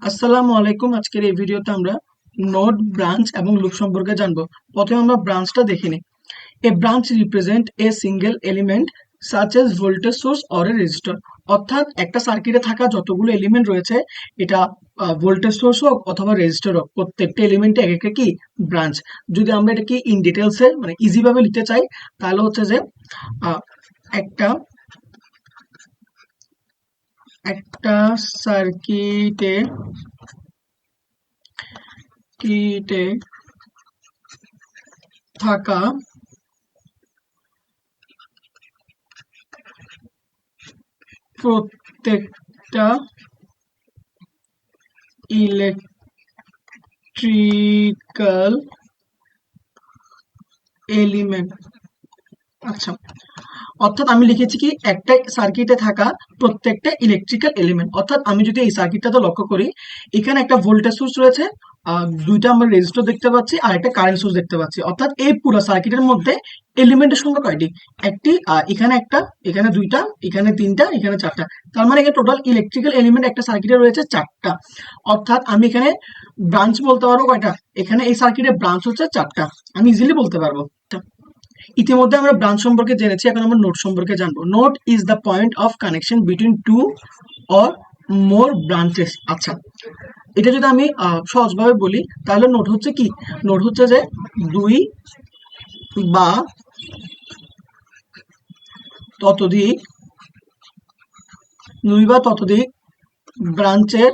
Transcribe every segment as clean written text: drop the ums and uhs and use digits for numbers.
আসসালামু আলাইকুম। আজকের এই ভিডিওতে আমরা নোড, ব্রাঞ্চ এবং লুপ সম্পর্কে জানবো। প্রথমে আমরা ব্রাঞ্চটা দেখে নিই। এ branch represent a single element such as voltage source or a resistor. অর্থাৎ একটা সার্কিটে থাকা যতগুলো এলিমেন্ট রয়েছে, এটা ভোল্টেজ সোর্স হোক অথবা রেজিস্টর হোক, প্রত্যেকটা এলিমেন্টে এক একটা কি ব্রাঞ্চ। যদি আমরা এটাকে ইন ডিটেলসে মানে ইজি ভাবে লিখতে চাই, তাহলে হচ্ছে যে আহ, একটা একটা সার্কিটে কিটে থাকা প্রত্যেকটা ইলেকট্রিক্যাল এলিমেন্ট। আচ্ছা, অর্থাৎ আমি লিখেছি কি একটা সার্কিটে থাকা প্রত্যেকটা ইলেকট্রিক্যাল এলিমেন্ট। অর্থাৎ আমি যদি এই সার্কিটটাতে লক্ষ্য করি, এখানে একটা ভোল্টেজ সোর্স রয়েছে, দুইটা আমরা রেজিস্টর দেখতে পাচ্ছি আর একটা কারেন্ট সোর্স দেখতে পাচ্ছি। অর্থাৎ এই পুরো সার্কিটের মধ্যে এলিমেন্টের সংখ্যা কয়টি? একটি। এখানে একটা, এখানে দুইটা, এখানে তিনটা, এখানে চারটা। তার মানে এখানে টোটাল ইলেকট্রিক্যাল এলিমেন্ট একটা সার্কিটে রয়েছে চারটা। অর্থাৎ আমি এখানে ব্রাঞ্চ বলতে পারবো কয়টা? এখানে এই সার্কিটের ব্রাঞ্চ হচ্ছে চারটা, আমি ইজিলি বলতে পারবো। ইতিমধ্যে আমরা ব্রাঞ্চ সম্পর্কে জেনেছি, এখন আমরা নোড সম্পর্কে জানবো। Node is the point of connection between two or more branches. আচ্ছা, এটা যদি আমি সহজভাবে বলি, তাহলে নোড হচ্ছে কি? নোড হচ্ছে যে দুই বা ততোধিক ব্রাঞ্চের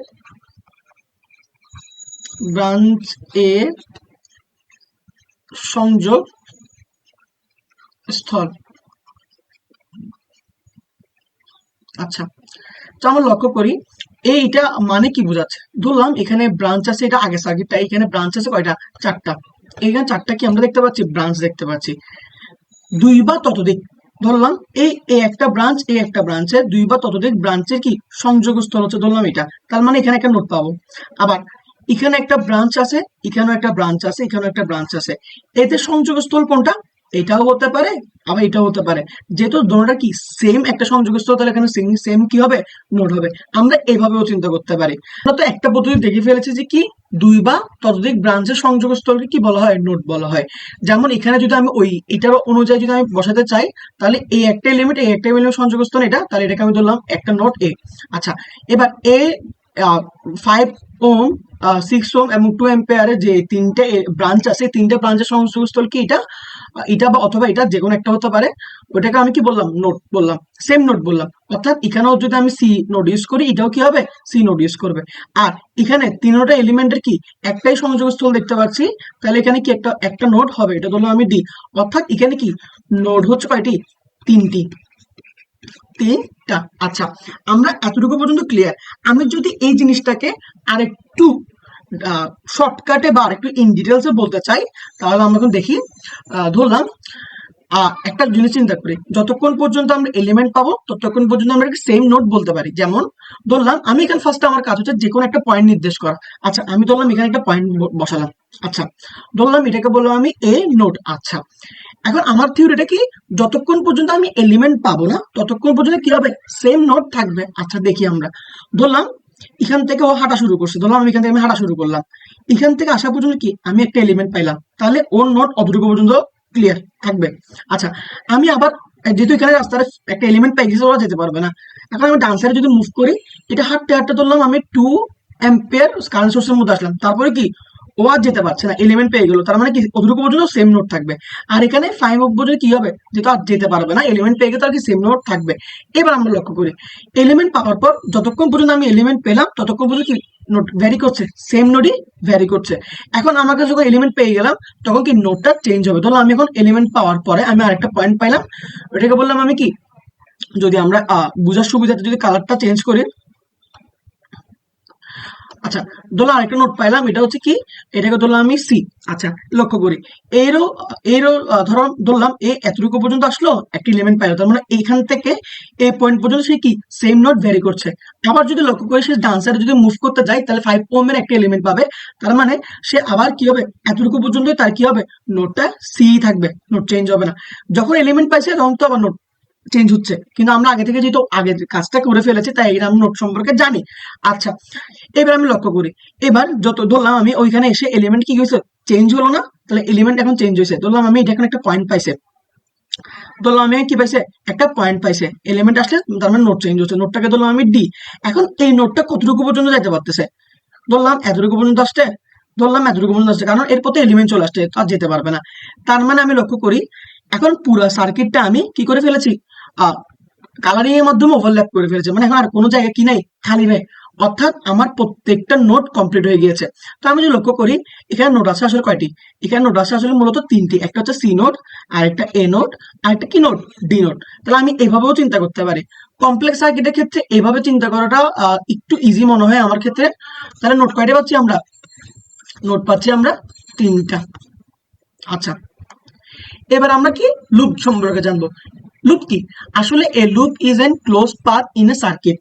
ব্রাঞ্চ এ সংযোগ স্থল। আচ্ছা, তো আমরা লক্ষ্য করি এইটা মানে কি বোঝাচ্ছে। ধরলাম এখানে ব্রাঞ্চ আছে, এটা আগে সার্কিটটা, এখানে ব্রাঞ্চ আছে কয়টা? চারটা। এখানে চারটা কি আমরা দেখতে পাচ্ছি? ব্রাঞ্চ দেখতে পাচ্ছি। দুই বা ততোধিক, ধরলাম এই একটা ব্রাঞ্চ, এই একটা ব্রাঞ্চের দুই বা ততোধিক ব্রাঞ্চের কি সংযোগ স্থল হচ্ছে, ধরলাম এটা। তার মানে এখানে একটা নোড পাবো। আবার এখানে একটা ব্রাঞ্চ আছে, এখানেও একটা ব্রাঞ্চ আছে, এখানেও একটা ব্রাঞ্চ আছে। এতে সংযোগ স্থল কোনটা? এটাও হতে পারে, আবার এটাও হতে পারে। যেহেতু দুটোটা কি সেম একটা সংযোগ স্থল, তাহলে এখানে সেম কি হবে? নোড হবে। আমরা এভাবেও চিন্তা করতে পারি। আমরা তো একটা পদ্ধতি দেখে ফেলেছি যে কি দুই বা ততোধিক ব্রাঞ্চের সংযোগ স্থলকে কি বলা হয়? নোড বলা হয়। যেমন এখানে যদি আমি ওই এটার অনুযায়ী যদি আমি বসাতে চাই, তাহলে এই একটা এলিমেন্ট, এই একটা এলিমেন্ট সংযোগ স্থল এটা, তাহলে এটাকে আমি ধরলাম একটা নোড এ। আচ্ছা, এবার এ 5 ওহম, 6 ওহম এবং 2 অ্যাম্পিয়ারের যে তিনটে ব্রাঞ্চ আছে, তিনটে ব্রাঞ্চের সংযোগস্থল কি এটা? এটা বা অথবা এটা যে কোনো একটা হতে পারে। ওটাকে আমি কি বললাম? নোড বললাম, সেম নোড বললাম। অর্থাৎ এখানেও যদি আমি সি নোড ইউজ করি, এটাও কি হবে? সি নোড ইউজ করবে। আর এখানে তিনটা এলিমেন্টের কি একটাই সংযোগস্থল দেখতে পাচ্ছি, তাহলে এখানে কি একটা একটা নোড হবে, এটা ধরলাম আমি ডি। অর্থাৎ এখানে কি নোড হচ্ছে কয়টি? তিনটি, তিনটা। আচ্ছা, আমরা এতটুকু পর্যন্ত ক্লিয়ার। আমি যদি এই জিনিসটাকে আরেকটু শর্টকাটে বা আরেকটু ইন ডিটেলসে বলতে চাই, তাহলে আমরা এখন দেখি। ধরলাম একটা জিনিস চিন্তা করি, যতক্ষণ পর্যন্ত আমরা এলিমেন্ট পাবো ততক্ষণ পর্যন্ত আমরা সেম নোড বলতে পারি। যেমন ধরলাম আমি এখানে ফার্স্ট আমার কাজ হচ্ছে যে কোনো একটা পয়েন্ট নির্দেশ করা। আচ্ছা, আমি ধরলাম এখানে একটা পয়েন্ট বসালাম। আচ্ছা, ধরলাম এটাকে বললাম আমি এ নোড। আচ্ছা, এখন আমার থিওরিটা কি, যতক্ষণ পর্যন্ত আমি এলিমেন্ট পাবো না ততক্ষণ পর্যন্ত কি হবে? সেম নোড থাকবে। আচ্ছা, দেখি আমরা ধরলাম এখান থেকে ও হাঁটা শুরু করছে, ধরলাম আমি এখান থেকে আমি হাঁটা শুরু করলাম, এখান থেকে আসা পর্যন্ত কি আমি একটা এলিমেন্ট পাইলাম, তাহলে ওর নোড অতটুকু পর্যন্ত ক্লিয়ার থাকবে। আচ্ছা, আমি আবার যেহেতু এখানে রাস্তার একটা এলিমেন্ট পাই গেছে, ওরা যেতে পারবে না। এখন আমি ডান সাইডে যদি মুভ করি, এটা হাঁটতে হাঁটতে ধরলাম আমি 2 অ্যাম্পিয়ার কারেন্ট সোর্সের মধ্যে আসলাম, তারপরে কি ও আর যেতে পারছে না, এলিমেন্ট পেয়ে গেল। তার মানে কি অতটুকু পর্যন্ত সেম নোড থাকবে। আর এখানে 5 পর্যন্ত কি হবে? যেহেতু আর যেতে পারবে না, এলিমেন্ট পেয়ে গেলে তার কি সেম নোড থাকবে। এবার আমরা লক্ষ্য করি, এলিমেন্ট পাওয়ার পর যতক্ষণ পর্যন্ত আমি এলিমেন্ট পেলাম ততক্ষণ পর্যন্ত কি নোড ভ্যারি করছে, সেম নোডই ভ্যারি করছে। এখন আমাকে যখন এলিমেন্ট পেয়ে গেলাম, তখন কি নোডটা চেঞ্জ হবে। ধরো আমি এখন এলিমেন্ট পাওয়ার পরে আমি আরেকটা পয়েন্ট পাইলাম, ওটাকে বললাম আমি কি, যদি আমরা বুঝার সুবিধাতে যদি কালারটা চেঞ্জ করি। আচ্ছা, ধরলাম আরেকটা নোট পাইলাম, এটা হচ্ছে কি, এটাকে ধরলাম আমি সি। আচ্ছা, লক্ষ্য করি এরও এরও ধরলাম এ এতটুকু পর্যন্ত আসলো, একটা এলিমেন্ট পাইলো, তার মানে এইখান থেকে এই পয়েন্ট পর্যন্ত সে কি সেম নোট ভ্যারি করছে। আবার যদি লক্ষ্য করি সে ডান সাইডে যদি মুভ করতে যায়, তাহলে 5 ওহমের একটা এলিমেন্ট পাবে। তার মানে সে আবার কি হবে? এতটুকু পর্যন্ত তার কি হবে? নোটটা সি থাকবে, নোট চেঞ্জ হবে না। যখন এলিমেন্ট পাইছে তখন তো আবার নোট চেঞ্জ হচ্ছে, কিন্তু আমরা আগে থেকে যেহেতু আগে কাজটা করে ফেলেছি তাই এটা আমি নোট সম্পর্কে জানি। আচ্ছা, এবার আমি লক্ষ্য করি, এবার যত ধরলাম আমি ওইখানে এসে এলিমেন্ট কি হয়েছে, চেঞ্জ হলো না, তাহলে এলিমেন্ট এখন চেঞ্জ হয়েছে, ধরলাম আমি এটা এখন একটা পয়েন্ট পাইছে, ধরলাম আমি কি পাইছে, একটা পয়েন্ট পাইছে, এলিমেন্ট আসলে তার মানে নোট চেঞ্জ হচ্ছে, নোটটাকে ধরলাম আমি ডি। এখন এই নোটটা কতটুকু পর্যন্ত যাইতে পারতেছে, ধরলাম এতটুকু পর্যন্ত আসছে, ধরলাম এতটুকু পর্যন্ত আসছে, কারণ এর পথে এলিমেন্ট চলে আসছে, আর যেতে পারবে না। তার মানে আমি লক্ষ্য করি এখন পুরো সার্কিটটা আমি কি করে ফেলেছি, কালারিং এর মাধ্যমে ওভারল্যাপ করে ফেলেছে, মানে এখন আর কোনো জায়গায় কি নাই, খালি নেই, অর্থাৎ আমার প্রত্যেকটা নোট কমপ্লিট হয়ে গিয়েছে। তো আমি যদি লক্ষ্য করি এখানে নোট আছে আসলে কয়টি, এখানে নোট আছে আসলে মূলত তিনটি, একটা হচ্ছে সি নোট, আর একটা এ নোট, আর একটা কি নোট, ডি নোট। তাহলে আমি এভাবেও চিন্তা করতে পারি, কমপ্লেক্স সার্কিটের ক্ষেত্রে এভাবে চিন্তা করাটা একটু ইজি মনে হয় আমার ক্ষেত্রে। তাহলে নোট কয়টা পাচ্ছি আমরা, নোট পাচ্ছি আমরা তিনটা। আচ্ছা, এবার আমরা কি লুপ সম্পর্কে জানবো। লুপ কি, আসলে a loop is an close path in a circuit.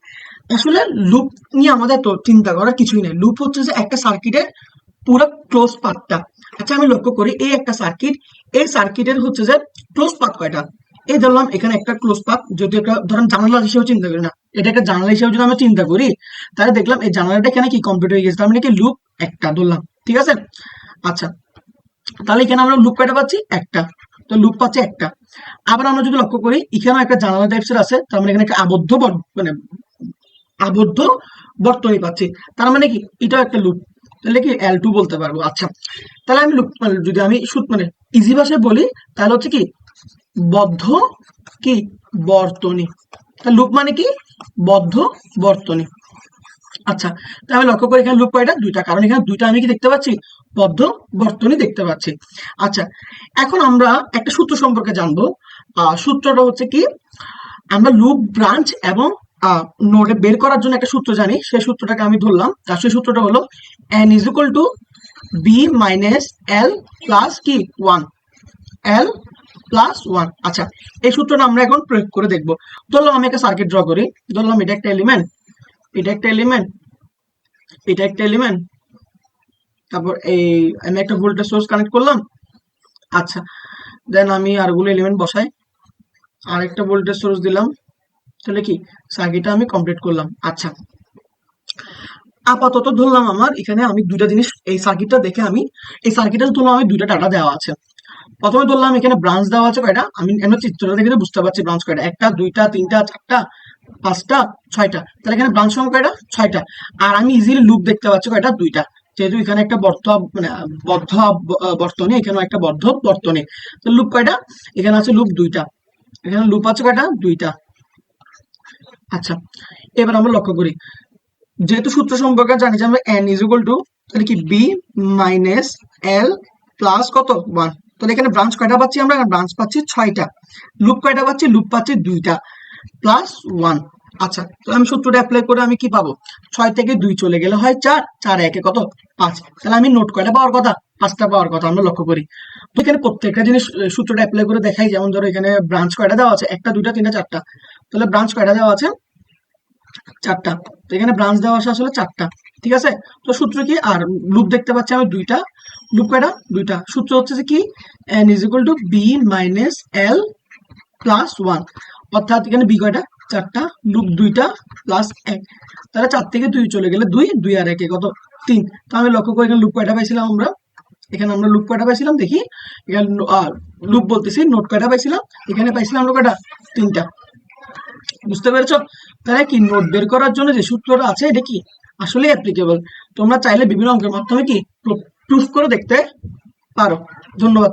আসলে লুপ নিয়ে আমাদের তো চিন্তা করার কিছুই নেই, লুপ হচ্ছে যে একটা সার্কিটের পুরো ক্লোজ পাথটা। আচ্ছা, আমি লক্ষ্য করি এই একটা সার্কিট, এই সার্কিটের হচ্ছে যে ক্লোজ পাথ কয়টা, এই ধরলাম এখানে একটা ক্লোজ পাথ, যদি একটা ধরেন জানালা হিসেবে চিন্তা করি না, এটা একটা জানালা হিসেবে যদি আমরা চিন্তা করি, তাহলে দেখলাম এই জানালাটা এখানে কি কমপ্লিট হয়ে গেছে, তার মানে কি লুপ একটা ধরলাম, ঠিক আছে। আচ্ছা, তাহলে এখানে আমরা লুপ কয়টা পাচ্ছি, একটা, তো লুপ পাচ্ছি একটা। আবার আমরা যদি লক্ষ্য করি এখানেও একটা জানালা টাইপসের আছে, তার মানে এখানে একটা আবদ্ধ মানে আবদ্ধ বর্তনী পাচ্ছি, তার মানে কি এটাও একটা লুপ, তাহলে কি L2 বলতে পারবো। আচ্ছা, তাহলে আমি লুপ যদি আমি মানে ইজি ভাষায় বলি তাহলে হচ্ছে কি বদ্ধ কি বর্তনী, তাহলে লুপ মানে কি বদ্ধ বর্তনী। আচ্ছা, তাহলে লক্ষ্য করি এখানে লুপ কয়টা, দুইটা, কারণ এখানে দুইটা আমি কি দেখতে পাচ্ছি, বদ্ধ বর্তনী দেখতে পাচ্ছি। আচ্ছা, এখন আমরা একটা সূত্র সম্পর্কে জানবো। সূত্রটা হচ্ছে কি, আমরা লুপ, ব্রাঞ্চ এবং নোডে বের করার জন্য একটা সূত্র জানি, সেই সূত্রটাকে আমি ধরলাম, আর সেই সূত্রটা হলো n is equal to B minus L plus কি ওয়ান, এল প্লাস ওয়ান। আচ্ছা, এই সূত্রটা আমরা এখন প্রয়োগ করে দেখবো। ধরলাম আমি একটা সার্কিট ড্র করি, ধরলাম এটা একটা এলিমেন্ট, এটা একটা এলিমেন্ট, এটা একটা এলিমেন্ট, তারপর এই আমি একটা ভোল্টেজ সোর্স কানেক্ট করলাম। আচ্ছা, দেন আমি আরগুলো এলিমেন্ট বসাই, আর একটা ভোল্টেজ সোর্স দিলাম, তাহলে কি সার্কিটটা আমি কমপ্লিট করলাম। আচ্ছা, আপাতত ধরলাম আমার এখানে আমি দুইটা জিনিস, এই সার্কিটটা দেখে আমি এই সার্কিটের ধরলাম আমি দুইটা ডাটা দেওয়া আছে। প্রথমে ধরলাম এখানে ব্রাঞ্চ দেওয়া আছে কয়টা, আমি আমরা চিত্রটা দেখে বুঝতে পারছি ব্রাঞ্চ কয়টা, একটা, দুইটা, তিনটা, চারটা, পাঁচটা, ছয়টা, তাহলে এখানে ব্রাঞ্চ সংখ্যা কয়টা, ছয়টা। আর আমি ইজিলি লুপ দেখতে পাচ্ছি কয়টা, দুইটা, যেহেতু এখানে একটা মানে বদ্ধ বর্তনী, এখানেও একটা বদ্ধ বর্তনী, তো লুপ কয়টা, এখানে আছে লুপ দুইটা, এখানে লুপ আছে কয়টা, দুইটা। আচ্ছা, এবার আমরা লক্ষ্য করি, যেহেতু সূত্র সম্পর্কে জানি যে আমরা n ইজ ইকুয়াল টু, তাহলে কি b মাইনাস l প্লাস কত ওয়ান, তাহলে এখানে ব্রাঞ্চ কয়টা পাচ্ছি আমরা, ব্রাঞ্চ পাচ্ছি ছয়টা, লুপ কয়টা পাচ্ছি, লুপ পাচ্ছি দুইটা, প্লাস ওয়ান। আচ্ছা, তো আমি সূত্রটা অ্যাপ্লাই করে আমি কি পাবো, ছয় থেকে দুই চলে গেলে হয় চার, চার একে কত, পাঁচ, তাহলে আমি নোট কয়টা পাওয়ার কথা, পাঁচটা পাওয়ার কথা। আমরা লক্ষ্য করি তো এখানে প্রত্যেকটা জিনিস সূত্রটা অ্যাপ্লাই করে দেখাই, যেমন ধরো এখানে ব্রাঞ্চ কয়টা দেওয়া আছে, একটা, দুইটা, তিনটা, চারটা, তাহলে ব্রাঞ্চ কয়টা দেওয়া আছে, চারটা, তো এখানে ব্রাঞ্চ দেওয়া আছে আসলে চারটা, ঠিক আছে। তো সূত্র কি, আর লুপ দেখতে পাচ্ছি আমি দুইটা, লুপ কয়টা, দুইটা, সূত্র হচ্ছে যে কি n is equal to B minus L plus one, অর্থাৎ এখানে বি কয়টা, চারটা, লুপ দুইটা, প্লাস এক, তাহলে চার থেকে দুই চলে গেলে দুই, দুই আর একে কত, তিন। তো আমি লক্ষ্য করি এখানে লুপ কয়টা পাইছিলাম আমরা, এখানে আমরা লুপ কয়টা পাইছিলাম দেখি, এখানে লুপ বলতেছি, নোট কয়টা পাইছিলাম, এখানে পাইছিলাম আমরা কয়টা, তিনটা। বুঝতে পেরেছো, তাহলে কি নোট বের করার জন্য যে সূত্রটা আছে এটা কি আসলে অ্যাপ্লিকেবল, তোমরা চাইলে বিভিন্ন অঙ্কের মাধ্যমে কি প্রুফ করে দেখতে পারো। ধন্যবাদ।